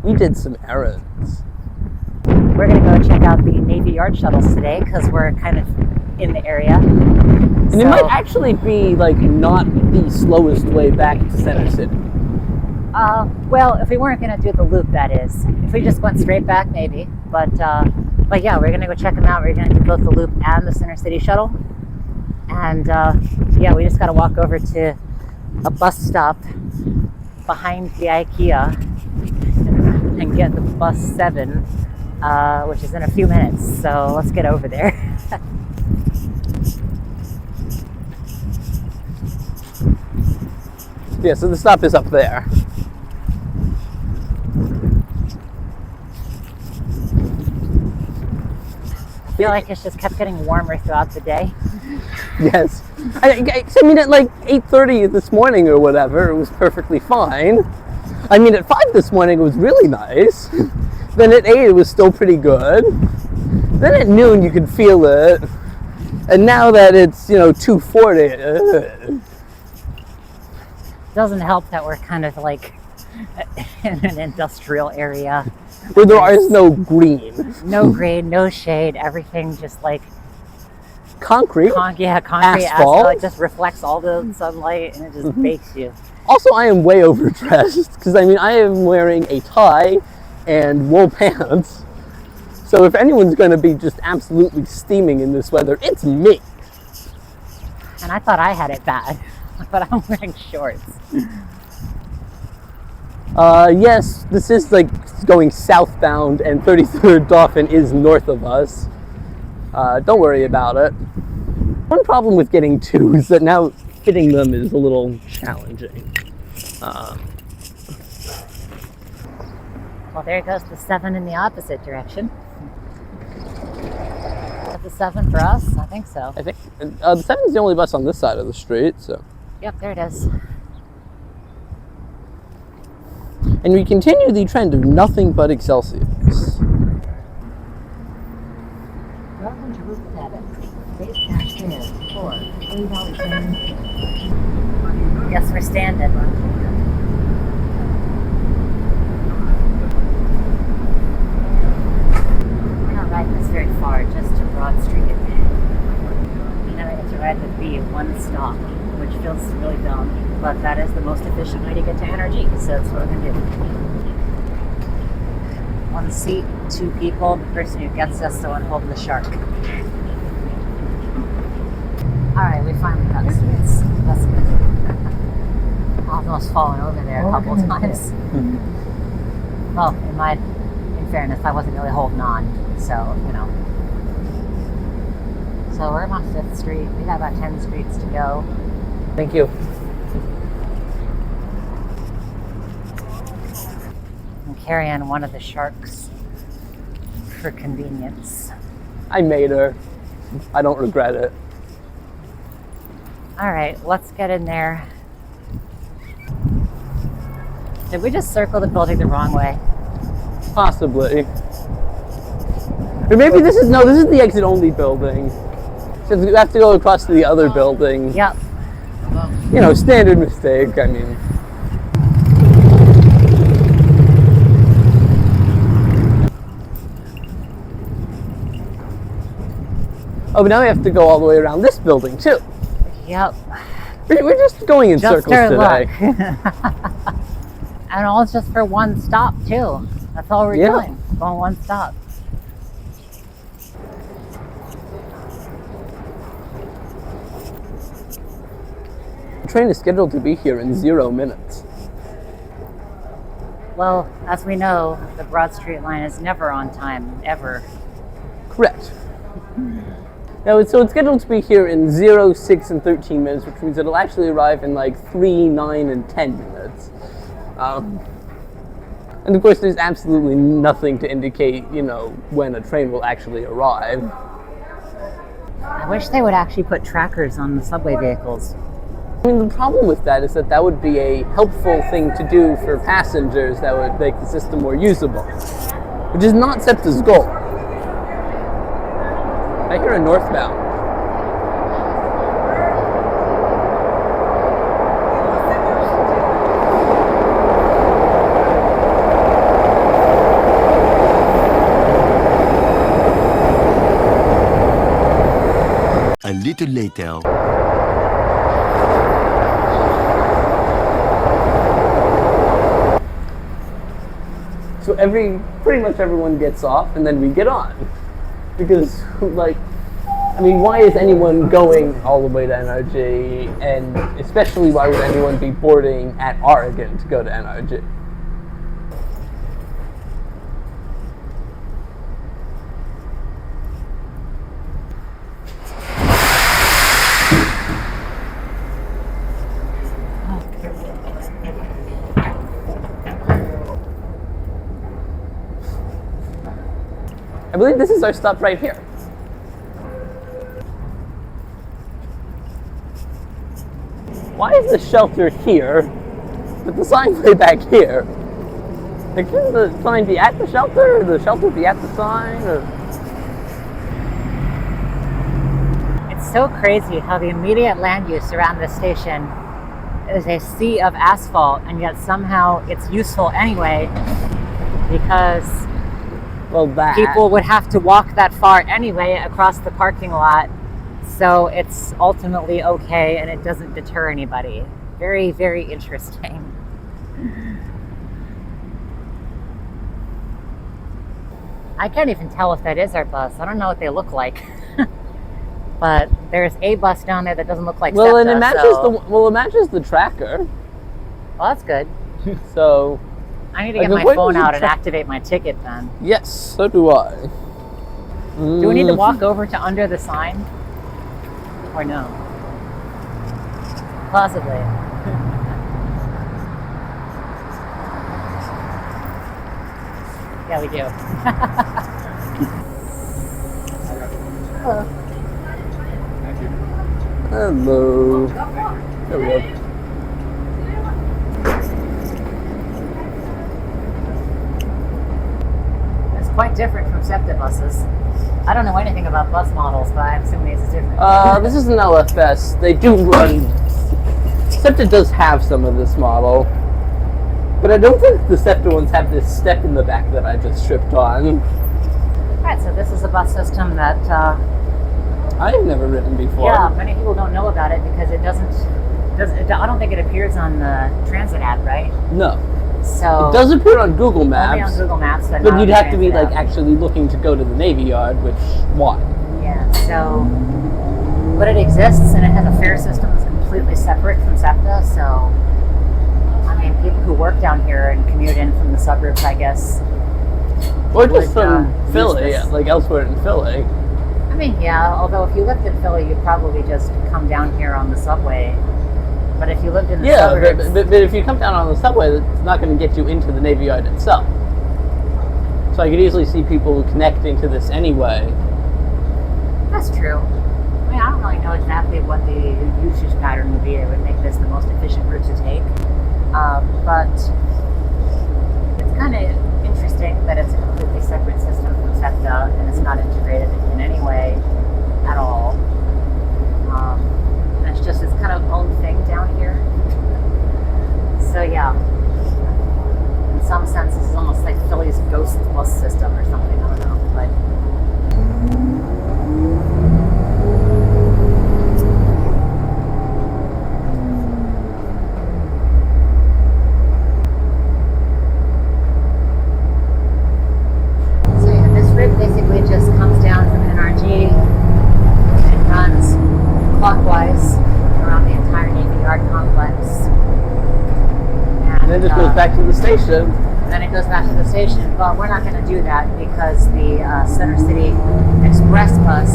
We did some errands. We're going to go check out the Navy Yard shuttles today because we're kind of in the area. And it might actually be like not the slowest way back to Center City. Well, if we weren't going to do the loop, that is. If we just went straight back, maybe. But yeah, we're going to go check them out. We're going to do both the loop and the Center City shuttle. And yeah, we just got to walk over to a bus stop behind the IKEA and get the bus 7, which is in a few minutes. So let's get over there. Yeah, so the stop is up there. I feel like it's just kept getting warmer throughout the day. Yes. I mean, at like 8:30 this morning or whatever, it was perfectly fine. I mean, at 5 this morning, it was really nice. Then at 8, it was still pretty good. Then at noon, you could feel it. And now that it's, 2:40, Doesn't help that we're kind of like in an industrial area. where there is no green. No green, no shade, everything just like Concrete. concrete, Asphalt. asphalt. It just reflects all the sunlight and it just bakes you. Also, I am way overdressed because I am wearing a tie and wool pants. So if anyone's going to be just absolutely steaming in this weather, it's me. And I thought I had it bad, but I'm wearing shorts. Yes, this is like going southbound, and 33rd Dauphin is north of us. Don't worry about it. One problem with getting 2 is that now fitting them is a little challenging. Well, there goes the 7 in the opposite direction. Is that the 7 for us? I think so. I think the 7 is the only bus on this side of the street, so. Yep, there it is. And we continue the trend of nothing but Excelsiors. Welcome to Route 7. Base cash fare for $3.10. Yes, we're standing. We're not riding this very far, just to Broad Street. Now we have to ride the B 1 stop, which feels really dumb, but that is the most efficient way to get to NRG, so that's what we're going to do. 1 seat, 2 people, the person who gets us, the one holding the shark. Alright, we finally got seats. That's good. Almost fallen over there a couple times. Well, in fairness, I wasn't really holding on, so, So we're on 5th Street. We got about 10 streets to go. Thank you. And carry on one of the sharks for convenience. I made her. I don't regret it. All right, let's get in there. Did we just circle the building the wrong way? Possibly. Or maybe this is the exit only building. So we have to go across to the other building. Yep. Standard mistake, I mean. Oh, but now we have to go all the way around this building, too. Yep. We're just going in circles today. And all it's just for 1 stop, too. That's all we're doing. Going 1 stop. The train is scheduled to be here in 0 minutes. Well, as we know, the Broad Street line is never on time, ever. Correct. Now, so it's scheduled to be here in 0, 6, and 13 minutes, which means it'll actually arrive in like 3, 9, and 10 minutes. And of course, there's absolutely nothing to indicate, when a train will actually arrive. I wish they would actually put trackers on the subway vehicles. I mean, the problem with that is that would be a helpful thing to do for passengers that would make the system more usable, which is not SEPTA's goal. I hear a northbound. little later. So pretty much everyone gets off, and then we get on. Because, like, I mean, why is anyone going all the way to NRG? And especially, why would anyone be boarding at Oregon to go to NRG? I believe this is our stop right here. Why is the shelter here, but the sign way back here? Like, shouldn't the sign be at the shelter, or the shelter be at the sign, or? It's so crazy how the immediate land use around this station is a sea of asphalt, and yet somehow it's useful anyway, because people would have to walk that far anyway across the parking lot. So it's ultimately okay, and it doesn't deter anybody. Very, very interesting. I can't even tell if that is our bus. I don't know what they look like. But there's a bus down there that doesn't look like SEPTA, and it matches the tracker. Well, that's good. So I need to get my phone out and activate my ticket then. Yes, so do I. Do we need to walk over to under the sign? Or no? Possibly. Yeah, we do. Hello. Hello. There we go. It's quite different from SEPTA buses. I don't know anything about bus models, but I'm assuming it's different. This is an LFS. They do run. SEPTA does have some of this model, but I don't think the SEPTA ones have this step in the back that I just tripped on. Right, so this is a bus system that I've never ridden before. Yeah, many people don't know about it because it doesn't. I don't think it appears on the transit app, right? No. So it does appear on Google Maps. Only on Google Maps, but you'd have to be like actually looking to go to the Navy Yard, which why? Yeah. So, but it exists and it has a fare system that's completely separate from SEPTA. So, I mean, people who work down here and commute in from the suburbs, I guess. Or just from Philly, like elsewhere in Philly. I mean, yeah. Although if you lived in Philly, you'd probably just come down here on the subway. But if you lived in the suburbs... but if you come down on the subway, it's not going to get you into the Navy Yard itself. So I could easily see people connecting to this anyway. That's true. I mean, I don't really know exactly what the usage pattern would be that would make this the most efficient route to take. But it's kind of interesting that it's a completely separate system from SEPTA and it's not integrated in any way at all. It's just its kind of own thing down here. So yeah, in some sense, this is almost like Philly's ghost bus system or something. I don't know, but. So yeah, this route basically just comes down from NRG and runs clockwise around the entire Navy Yard complex. And then it goes back to the station. And then it goes back to the station. But we're not going to do that because the Center City Express bus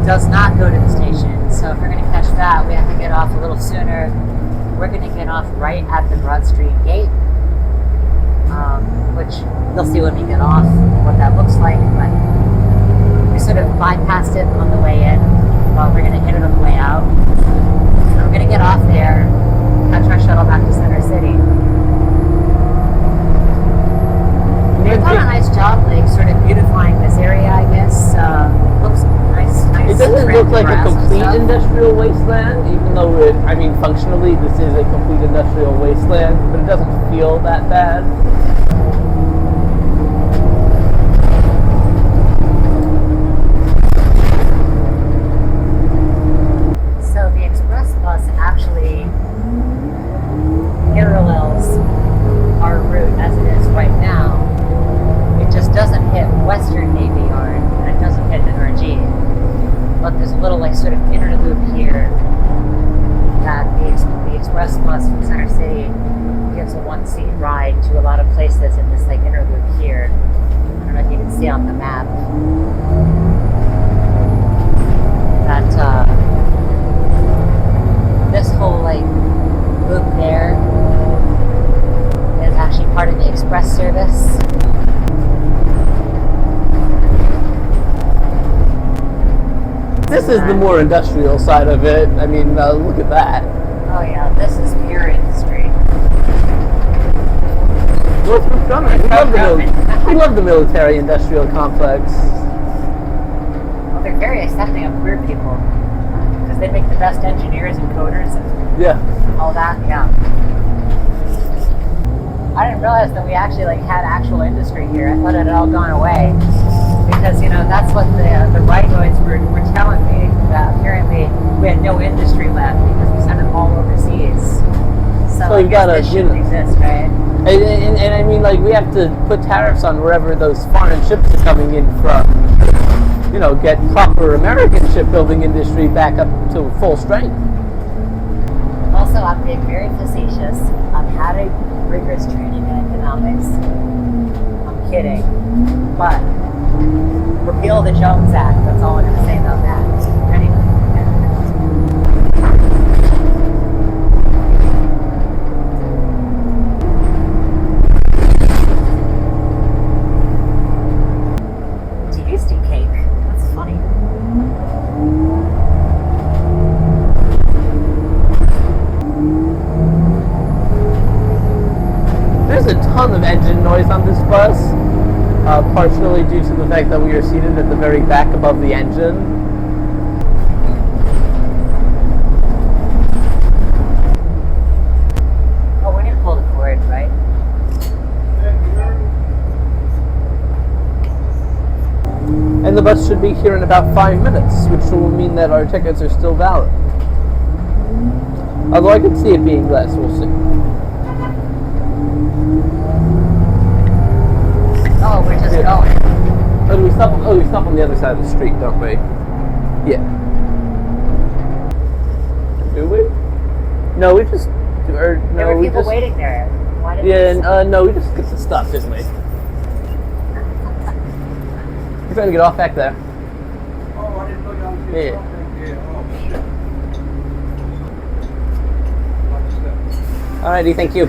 does not go to the station. So if we're going to catch that, we have to get off a little sooner. We're going to get off right at the Broad Street gate, which you'll see when we get off what that looks like. But we sort of bypassed it on the way in, but we're going to hit it on the way out. So we're going to get off there, catch our shuttle back to Center City. They've done a nice job, like, sort of beautifying this area, I guess. Looks nice. It doesn't look like a complete industrial wasteland, even though functionally this is a complete industrial wasteland, but it doesn't feel that bad. bus from Center City gives a one-seat ride to a lot of places in this like inner loop here. I don't know if you can see on the map that this whole like loop there is actually part of the express service. This is the more industrial side of it. I mean, look at that. Oh yeah, this is pure industry. Northrop Grumman. We love the military-industrial complex. Well, they're very accepting of queer people because they make the best engineers and coders and all that. Yeah. I didn't realize that we actually like had actual industry here. I thought it had all gone away because that's what the riboids were telling me, that apparently we had no industry left because we sent it all overseas. So I guess this shouldn't exist, right? And I mean, like, we have to put tariffs on wherever those foreign ships are coming in from. Get proper American shipbuilding industry back up to full strength. Also, I'm being very facetious. I've had a rigorous training in economics. I'm kidding. But repeal the Jones Act. That's all I'm going to say about that. Anyway. Tasty cake. That's funny. There's a ton of engine noise on this bus, partially due to the fact that we are seated at the very back above the engine. Oh, we need to pull the cord, right? And the bus should be here in about 5 minutes, which will mean that our tickets are still valid. Although I could see it being less, we'll see. Oh, we're just going. Oh, we stop on the other side of the street, don't we? Yeah. Do we? No, we just... There were people waiting there. Why did no, we just get to stop, didn't we? We're trying to get off back there. Oh, I didn't know you on the Yeah. Alrighty, thank you.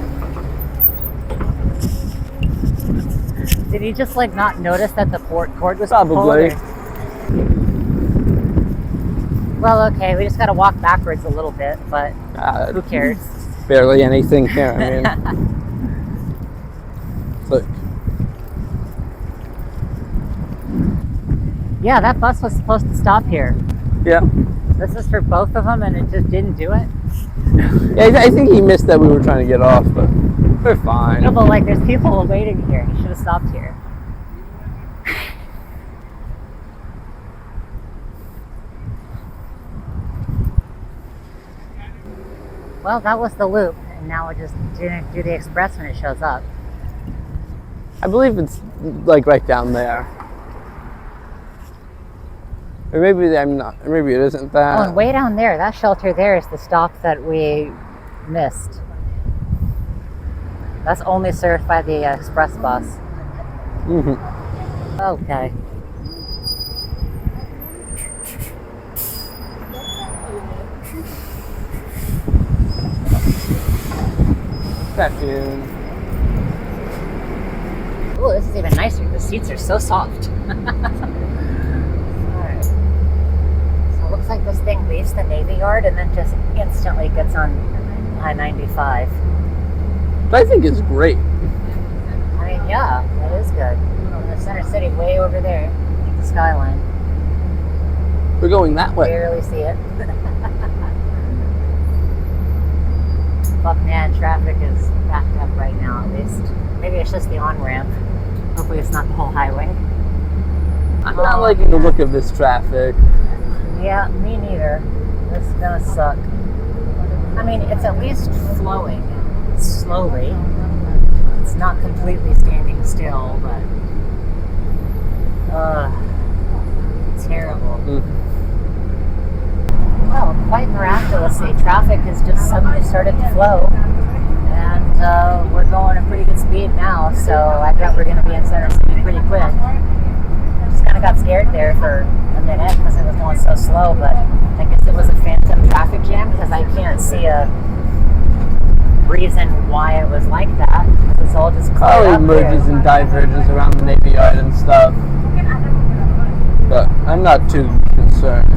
Did he just like not notice that the cord was Probably. pulled? Well, okay, we just gotta walk backwards a little bit, but who cares? Barely anything here, I mean. Look. Yeah, that bus was supposed to stop here. Yeah. This is for both of them and it just didn't do it? Yeah, I think he missed that we were trying to get off, but we're fine. No, but like there's people waiting here. He should have stopped here. Well, that was the loop, and now we're just doing do the express when it shows up. I believe it's like right down there. Or maybe I'm not. Or maybe it isn't that. Oh, and way down there, that shelter there is the stop that we missed. That's only served by the express bus. Mm-hmm. Okay. Vacuum. Oh, this is even nicer. The seats are so soft. Alright. So it looks like this thing leaves the Navy Yard and then just instantly gets on I-95. But I think it's great. I mean, yeah, it is good. And the Center City way over there, the skyline. We're going that way. Barely see it. Fuck man, traffic is backed up right now at least. Maybe it's just the on-ramp. Hopefully it's not the whole highway. I'm not liking the look of this traffic. Yeah, me neither. This is gonna suck. I mean, it's at least flowing slowly. It's not completely standing still, but terrible. Well, quite miraculously, traffic has just suddenly started to flow, and we're going at pretty good speed now, so I bet we're going to be in Center City pretty quick. Just kind of got scared there for a minute because it was going so slow, but I guess it was a phantom traffic jam because I can't see a reason why it was like that. It's all just cleared Probably up merges there. and diverges around the Navy Yard and stuff. But I'm not too concerned.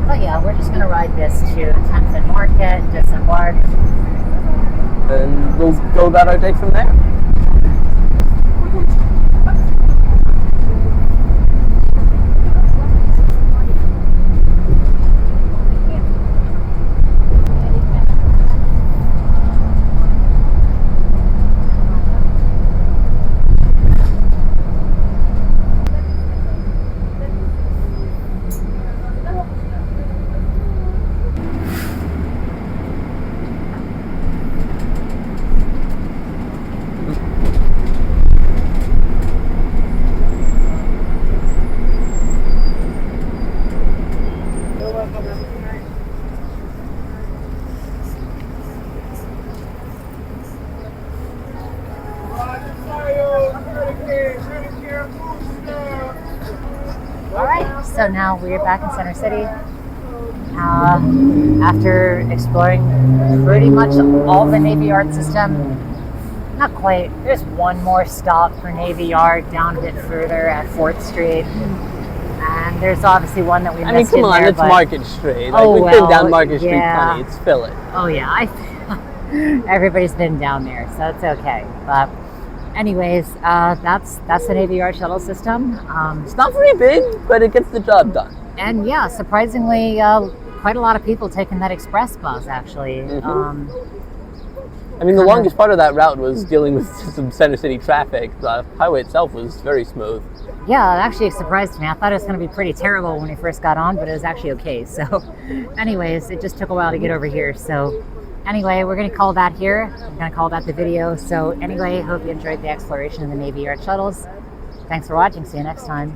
Oh yeah, we're just going to ride this to 10th and Market, disembark. And we'll go about our day from there. Alright, so now we're back in Center City. After exploring pretty much all the Navy Yard system, not quite, there's one more stop for Navy Yard down a bit further at 4th Street. And there's obviously one that we missed. I mean, come in on, there, it's but- Market Street. Like, Oh, we've well, been down Market Street yeah. plenty. It's fill it. Oh yeah, everybody's been down there, so it's okay. But anyways, that's the Navy Yard shuttle system. It's not very big, but it gets the job done. And yeah, surprisingly, quite a lot of people taking that express bus actually. I mean, the longest part of that route was dealing with some Center City traffic. The highway itself was very smooth. Yeah, it actually surprised me. I thought it was going to be pretty terrible when we first got on, but it was actually okay. So anyways, it just took a while to get over here. So anyway, we're going to call that here. I'm going to call that the video. So anyway, hope you enjoyed the exploration of the Navy Yard shuttles. Thanks for watching. See you next time.